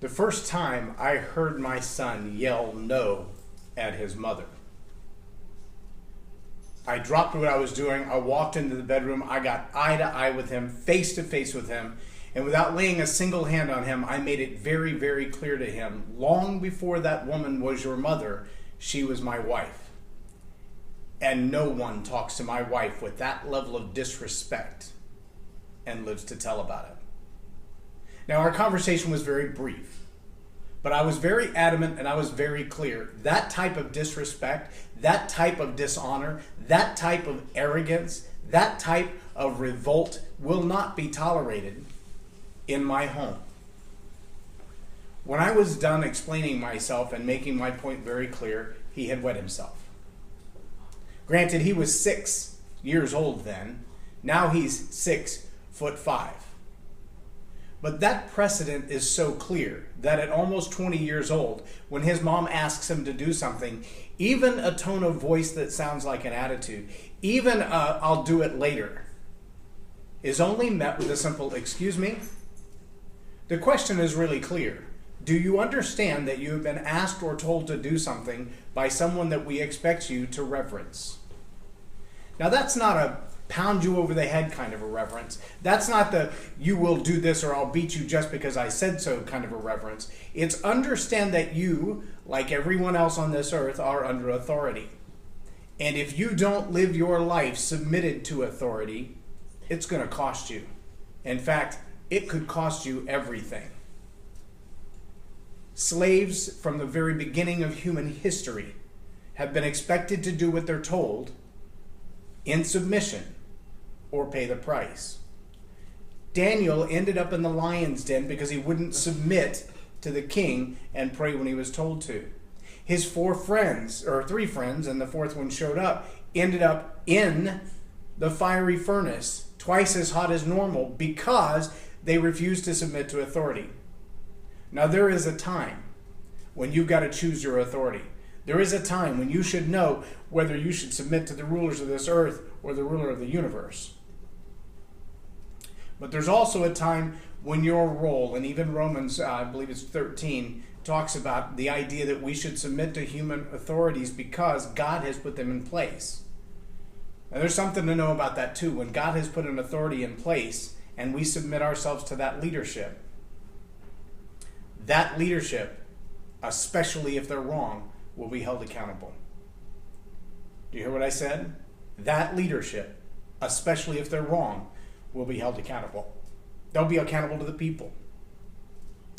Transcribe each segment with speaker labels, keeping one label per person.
Speaker 1: The first time I heard my son yell no at his mother, I dropped what I was doing. I walked into the bedroom. I got eye to eye with him, face to face with him. And without laying a single hand on him, I made it very, very clear to him, long before that woman was your mother, she was my wife. And no one talks to my wife with that level of disrespect and lives to tell about it. Now, our conversation was very brief, but I was very adamant and I was very clear. That type of disrespect, that type of dishonor, that type of arrogance, that type of revolt will not be tolerated in my home. When I was done explaining myself and making my point very clear, he had wet himself. Granted, he was 6 years old then. Now he's 6'5". But that precedent is so clear that at almost 20 years old, when his mom asks him to do something, even a tone of voice that sounds like an attitude, even I'll do it later, is only met with a simple, excuse me? The question is really clear. Do you understand that you have been asked or told to do something by someone that we expect you to reverence? Now that's not a pound you over the head kind of a reverence. That's not the you will do this or I'll beat you just because I said so kind of a reverence. It's understand that you, like everyone else on this earth, are under authority. And if you don't live your life submitted to authority, it's going to cost you. In fact, it could cost you everything. Slaves from the very beginning of human history have been expected to do what they're told in submission or pay the price. Daniel ended up in the lion's den because he wouldn't submit to the king and pray when he was told to. His 4 friends, or 3 friends, and the 4th one showed up, ended up in the fiery furnace, twice as hot as normal, because they refused to submit to authority. Now there is a time when you've got to choose your authority. There is a time when you should know whether you should submit to the rulers of this earth or the ruler of the universe. But there's also a time when your role, and even Romans, I believe it's 13, talks about the idea that we should submit to human authorities because God has put them in place. And there's something to know about that too. When God has put an authority in place and we submit ourselves to that leadership, especially if they're wrong, will be held accountable. Do you hear what I said? That leadership, especially if they're wrong, will be held accountable. They'll be accountable to the people.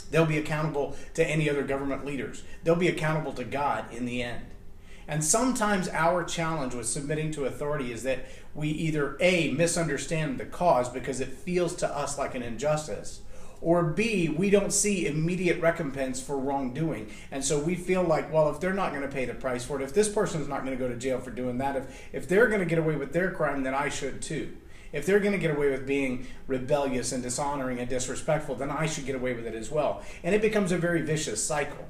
Speaker 1: They'll be accountable to any other government leaders. They'll be accountable to God in the end. And sometimes our challenge with submitting to authority is that we either A, misunderstand the cause because it feels to us like an injustice, or B, we don't see immediate recompense for wrongdoing. And so we feel like, well, if they're not going to pay the price for it, if this person's not going to go to jail for doing that, if they're going to get away with their crime, then I should too. If they're going to get away with being rebellious and dishonoring and disrespectful, then I should get away with it as well. And it becomes a very vicious cycle.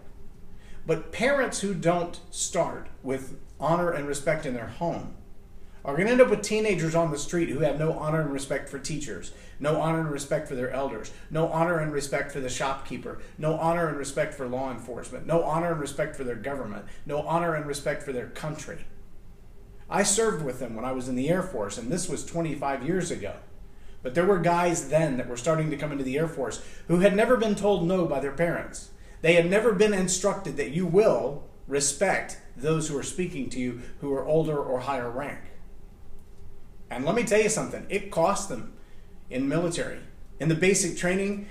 Speaker 1: But parents who don't start with honor and respect in their home are going to end up with teenagers on the street who have no honor and respect for teachers, no honor and respect for their elders, no honor and respect for the shopkeeper, no honor and respect for law enforcement, no honor and respect for their government, no honor and respect for their country. I served with them when I was in the Air Force, and this was 25 years ago. But there were guys then that were starting to come into the Air Force who had never been told no by their parents. They had never been instructed that you will respect those who are speaking to you who are older or higher rank. And let me tell you something, it cost them in military. In the basic training,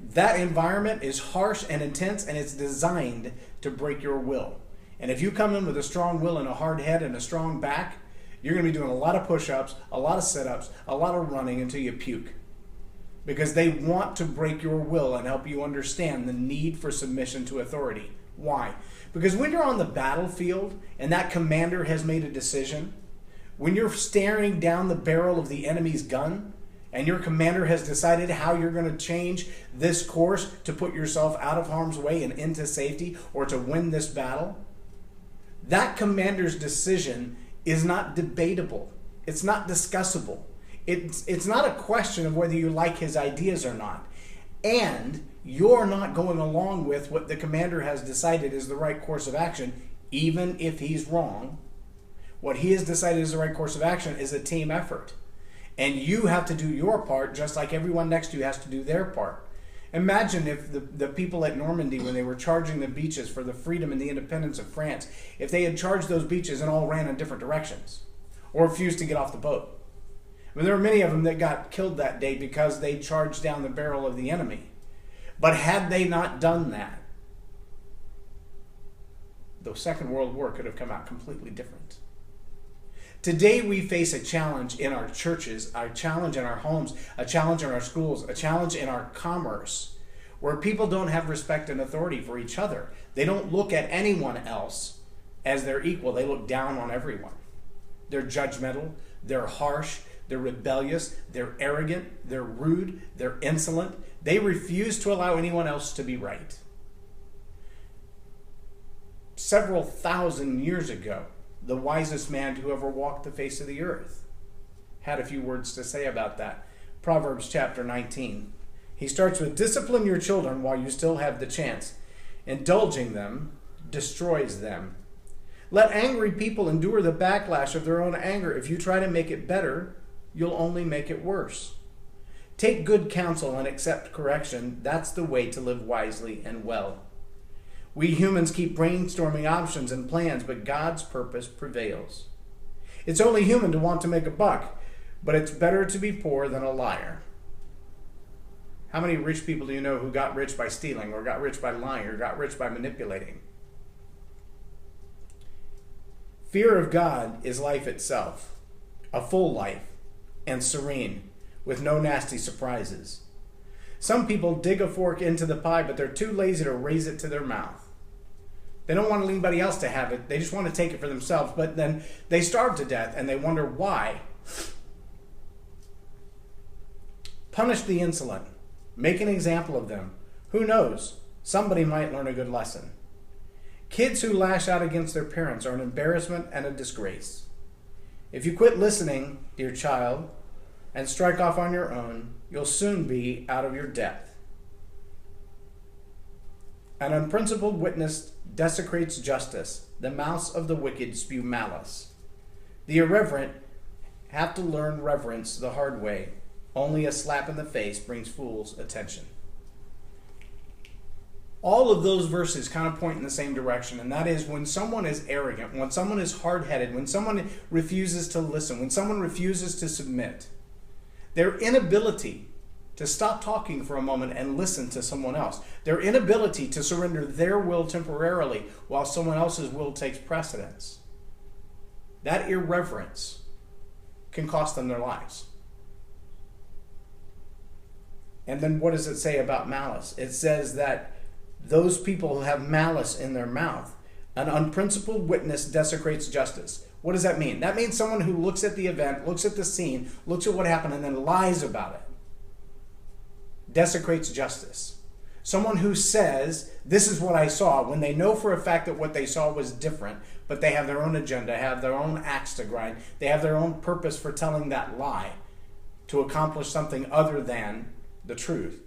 Speaker 1: that environment is harsh and intense, and it's designed to break your will. And if you come in with a strong will and a hard head and a strong back, you're going to be doing a lot of push-ups, a lot of sit-ups, a lot of running until you puke. Because they want to break your will and help you understand the need for submission to authority. Why? Because when you're on the battlefield and that commander has made a decision, when you're staring down the barrel of the enemy's gun and your commander has decided how you're going to change this course to put yourself out of harm's way and into safety or to win this battle, that commander's decision is not debatable. It's not discussable. It's not a question of whether you like his ideas or not. And you're not going along with what the commander has decided is the right course of action, even if he's wrong. What he has decided is the right course of action is a team effort. And you have to do your part just like everyone next to you has to do their part. Imagine if the people at Normandy, when they were charging the beaches for the freedom and the independence of France, if they had charged those beaches and all ran in different directions or refused to get off the boat. I mean, there were many of them that got killed that day because they charged down the barrel of the enemy. But had they not done that, the Second World War could have come out completely different. Today we face a challenge in our churches, a challenge in our homes, a challenge in our schools, a challenge in our commerce, where people don't have respect and authority for each other. They don't look at anyone else as their equal. They look down on everyone. They're judgmental, they're harsh, they're rebellious, they're arrogant, they're rude, they're insolent. They refuse to allow anyone else to be right. Several thousand years ago, the wisest man to ever walk the face of the earth had a few words to say about that. Proverbs chapter 19. He starts with, discipline your children while you still have the chance. Indulging them destroys them. Let angry people endure the backlash of their own anger. If you try to make it better, you'll only make it worse. Take good counsel and accept correction. That's the way to live wisely and well. We humans keep brainstorming options and plans, but God's purpose prevails. It's only human to want to make a buck, but it's better to be poor than a liar. How many rich people do you know who got rich by stealing, or got rich by lying, or got rich by manipulating? Fear of God is life itself, a full life, and serene, with no nasty surprises. Some people dig a fork into the pie, but they're too lazy to raise it to their mouth. They don't want anybody else to have it. They just want to take it for themselves, but then they starve to death and they wonder why. Punish the insolent. Make an example of them. Who knows? Somebody might learn a good lesson. Kids who lash out against their parents are an embarrassment and a disgrace. If you quit listening, dear child, and strike off on your own, you'll soon be out of your depth. An unprincipled witness desecrates justice. The mouths of the wicked spew malice. The irreverent have to learn reverence the hard way. Only a slap in the face brings fools attention. All of those verses kind of point in the same direction, and that is when someone is arrogant, when someone is hard-headed, when someone refuses to listen, when someone refuses to submit, their inability to stop talking for a moment and listen to someone else, their inability to surrender their will temporarily while someone else's will takes precedence, that irreverence can cost them their lives. And then what does it say about malice? It says that those people who have malice in their mouth, an unprincipled witness desecrates justice. What does that mean? That means someone who looks at the event, looks at the scene, looks at what happened, and then lies about it. Desecrates justice. Someone who says, this is what I saw, when they know for a fact that what they saw was different, but they have their own agenda, have their own axe to grind, they have their own purpose for telling that lie to accomplish something other than the truth.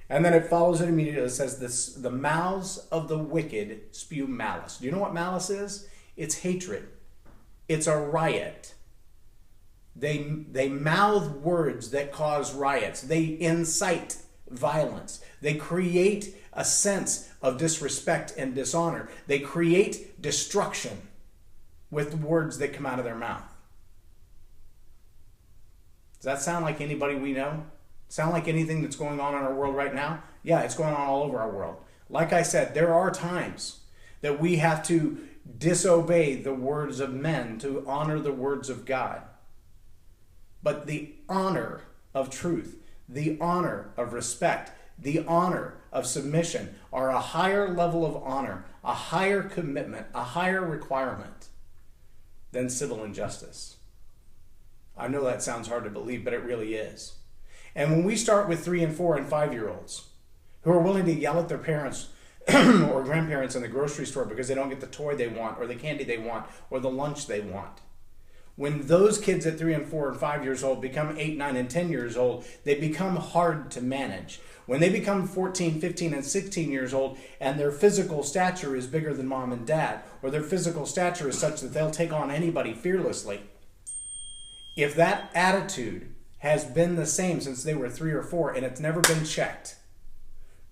Speaker 1: And then it follows it immediately. It says, this, the mouths of the wicked spew malice. Do you know what malice is? It's hatred. It's a riot. They mouth words that cause riots. They incite violence. They create a sense of disrespect and dishonor. They create destruction with words that come out of their mouth. Does that sound like anybody we know? Sound like anything that's going on in our world right now? Yeah, it's going on all over our world. Like I said, there are times that we have to disobey the words of men to honor the words of God. But the honor of truth, the honor of respect, the honor of submission are a higher level of honor, a higher commitment, a higher requirement than civil injustice. I know that sounds hard to believe, but it really is. And when we start with 3 and 4 and 5-year-olds who are willing to yell at their parents or grandparents in the grocery store because they don't get the toy they want or the candy they want or the lunch they want, when those kids at 3 and 4 and 5 years old become 8, 9, and 10 years old, they become hard to manage. When they become 14, 15, and 16 years old, and their physical stature is bigger than mom and dad, or their physical stature is such that they'll take on anybody fearlessly, if that attitude has been the same since they were 3 or 4 and it's never been checked,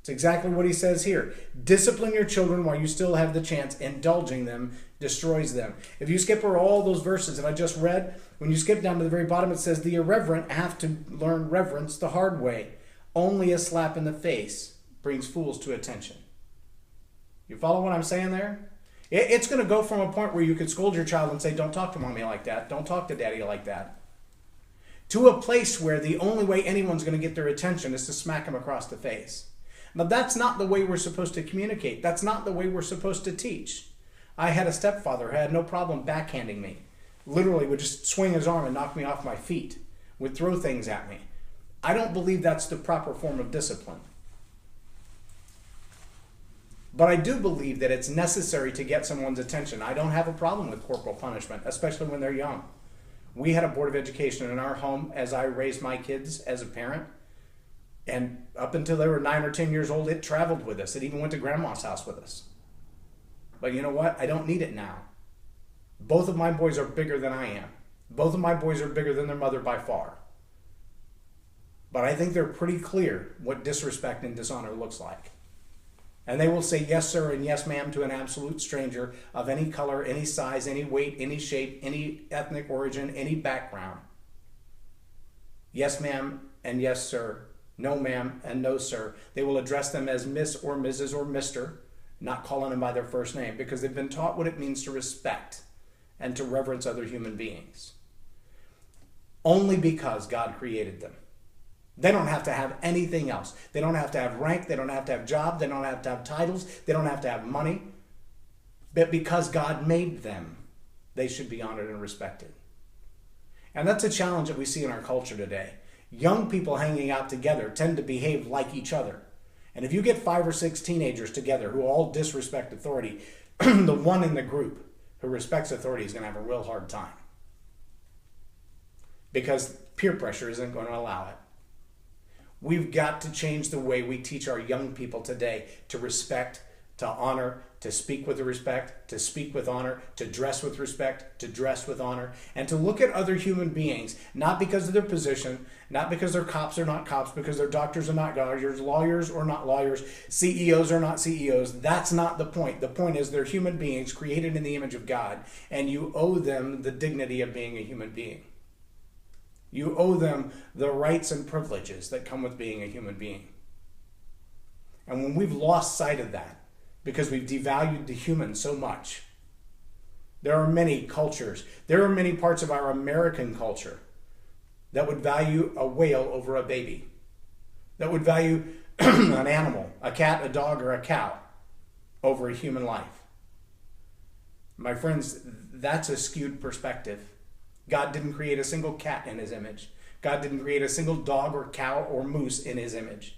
Speaker 1: it's exactly what he says here. Discipline your children while you still have the chance. Indulging them destroys them. If you skip over all those verses that I just read, when you skip down to the very bottom, it says the irreverent have to learn reverence the hard way. Only a slap in the face brings fools to attention. You follow what I'm saying there? It's going to go from a point where you could scold your child and say, don't talk to mommy like that. Don't talk to daddy like that. To a place where the only way anyone's going to get their attention is to smack them across the face. Now, that's not the way we're supposed to communicate. That's not the way we're supposed to teach. I had a stepfather who had no problem backhanding me. Literally would just swing his arm and knock me off my feet. Would throw things at me. I don't believe that's the proper form of discipline. But I do believe that it's necessary to get someone's attention. I don't have a problem with corporal punishment, especially when they're young. We had a board of education in our home as I raised my kids as a parent. And up until they were 9 or 10 years old, it traveled with us. It even went to grandma's house with us. But you know what? I don't need it now. Both of my boys are bigger than I am. Both of my boys are bigger than their mother by far. But I think they're pretty clear what disrespect and dishonor looks like. And they will say yes, sir, and yes, ma'am, to an absolute stranger of any color, any size, any weight, any shape, any ethnic origin, any background. Yes, ma'am, and yes, sir. No, ma'am, and no, sir. They will address them as Miss or Mrs. or Mr., not calling them by their first name, because they've been taught what it means to respect and to reverence other human beings. Only because God created them. They don't have to have anything else. They don't have to have rank. They don't have to have job. They don't have to have titles. They don't have to have money. But because God made them, they should be honored and respected. And that's a challenge that we see in our culture today. Young people hanging out together tend to behave like each other. And if you get 5 or 6 teenagers together who all disrespect authority, the one in the group who respects authority is going to have a real hard time. Because peer pressure isn't going to allow it. We've got to change the way we teach our young people today to respect, to honor, to speak with respect, to speak with honor, to dress with respect, to dress with honor, and to look at other human beings, not because of their position, not because they're cops or not cops, because they're doctors or not doctors, lawyers or not lawyers, CEOs or not CEOs. That's not the point. The point is they're human beings created in the image of God, and you owe them the dignity of being a human being. You owe them the rights and privileges that come with being a human being. And when we've lost sight of that, because we've devalued the human so much, there are many cultures, there are many parts of our American culture that would value a whale over a baby, that would value an animal, a cat, a dog, or a cow, over a human life. My friends, that's a skewed perspective. God didn't create a single cat in his image. God didn't create a single dog or cow or moose in his image.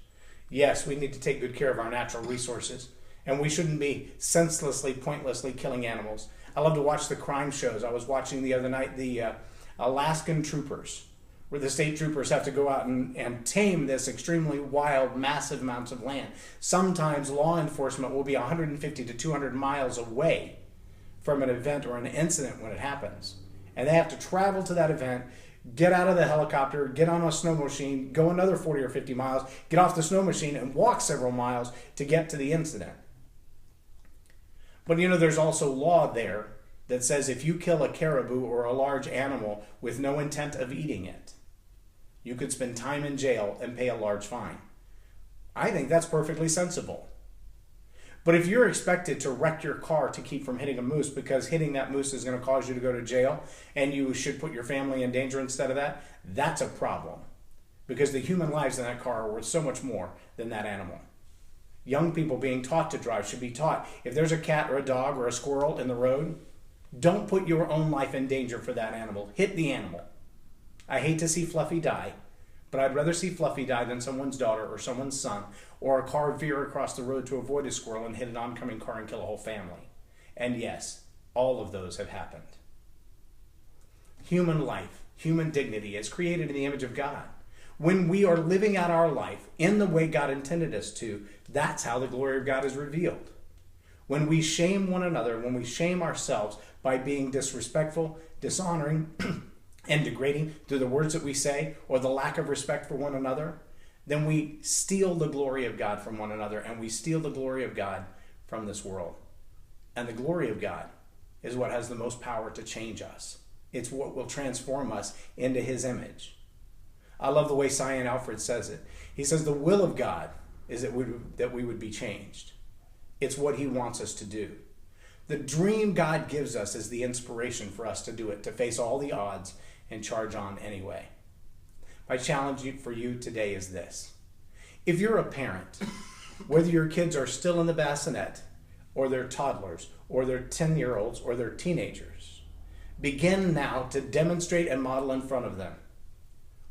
Speaker 1: Yes, we need to take good care of our natural resources, and we shouldn't be senselessly, pointlessly killing animals. I love to watch the crime shows. I was watching the other night the Alaskan troopers, where the state troopers have to go out and tame this extremely wild, massive amounts of land. Sometimes law enforcement will be 150 to 200 miles away from an event or an incident when it happens. And they have to travel to that event, get out of the helicopter, get on a snow machine, go another 40 or 50 miles, get off the snow machine, and walk several miles to get to the incident. But you know, there's also law there that says if you kill a caribou or a large animal with no intent of eating it, you could spend time in jail and pay a large fine. I think that's perfectly sensible. But if you're expected to wreck your car to keep from hitting a moose because hitting that moose is going to cause you to go to jail and you should put your family in danger instead of that, that's a problem. Because the human lives in that car are worth so much more than that animal. Young people being taught to drive should be taught, if there's a cat or a dog or a squirrel in the road, don't put your own life in danger for that animal. Hit the animal. I hate to see Fluffy die, but I'd rather see Fluffy die than someone's daughter or someone's son, or a car veer across the road to avoid a squirrel and hit an oncoming car and kill a whole family. And yes, all of those have happened. Human life, human dignity is created in the image of God. When we are living out our life in the way God intended us to, that's how the glory of God is revealed. When we shame one another, when we shame ourselves by being disrespectful, dishonoring, and degrading through the words that we say or the lack of respect for one another, then we steal the glory of God from one another, and we steal the glory of God from this world. And the glory of God is what has the most power to change us. It's what will transform us into his image. I love the way Cyan Alfred says it. He says the will of God is that we would be changed. It's what he wants us to do. The dream God gives us is the inspiration for us to do it, to face all the odds and charge on anyway. My challenge for you today is this. If you're a parent, whether your kids are still in the bassinet, or they're toddlers, or they're 10-year-olds, or they're teenagers, begin now to demonstrate and model in front of them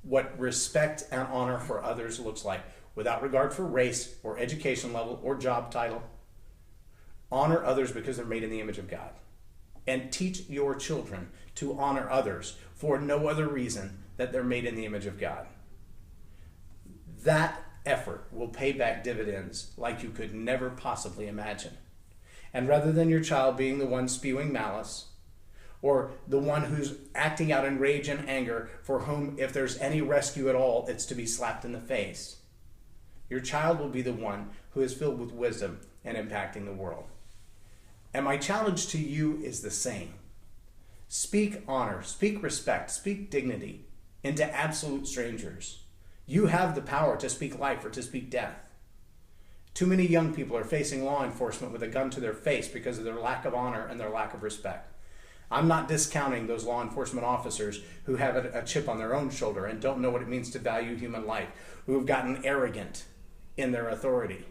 Speaker 1: what respect and honor for others looks like, without regard for race, or education level, or job title. Honor others because they're made in the image of God. And teach your children to honor others for no other reason that they're made in the image of God. That effort will pay back dividends like you could never possibly imagine. And rather than your child being the one spewing malice, or the one who's acting out in rage and anger, for whom, if there's any rescue at all, it's to be slapped in the face, your child will be the one who is filled with wisdom and impacting the world. And my challenge to you is the same. Speak honor, speak respect, speak dignity into absolute strangers. You have the power to speak life or to speak death. Too many young people are facing law enforcement with a gun to their face because of their lack of honor and their lack of respect. I'm not discounting those law enforcement officers who have a chip on their own shoulder and don't know what it means to value human life, who have gotten arrogant in their authority.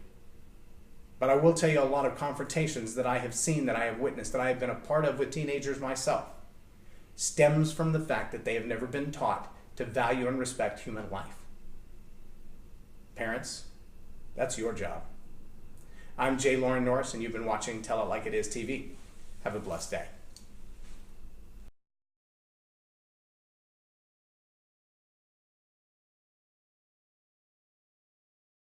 Speaker 1: But I will tell you a lot of confrontations that I have seen, that I have witnessed, that I have been a part of with teenagers myself, stems from the fact that they have never been taught to value and respect human life. Parents, that's your job. I'm J Loren Norris, and you've been watching Tell It Like It Is TV. Have a blessed day.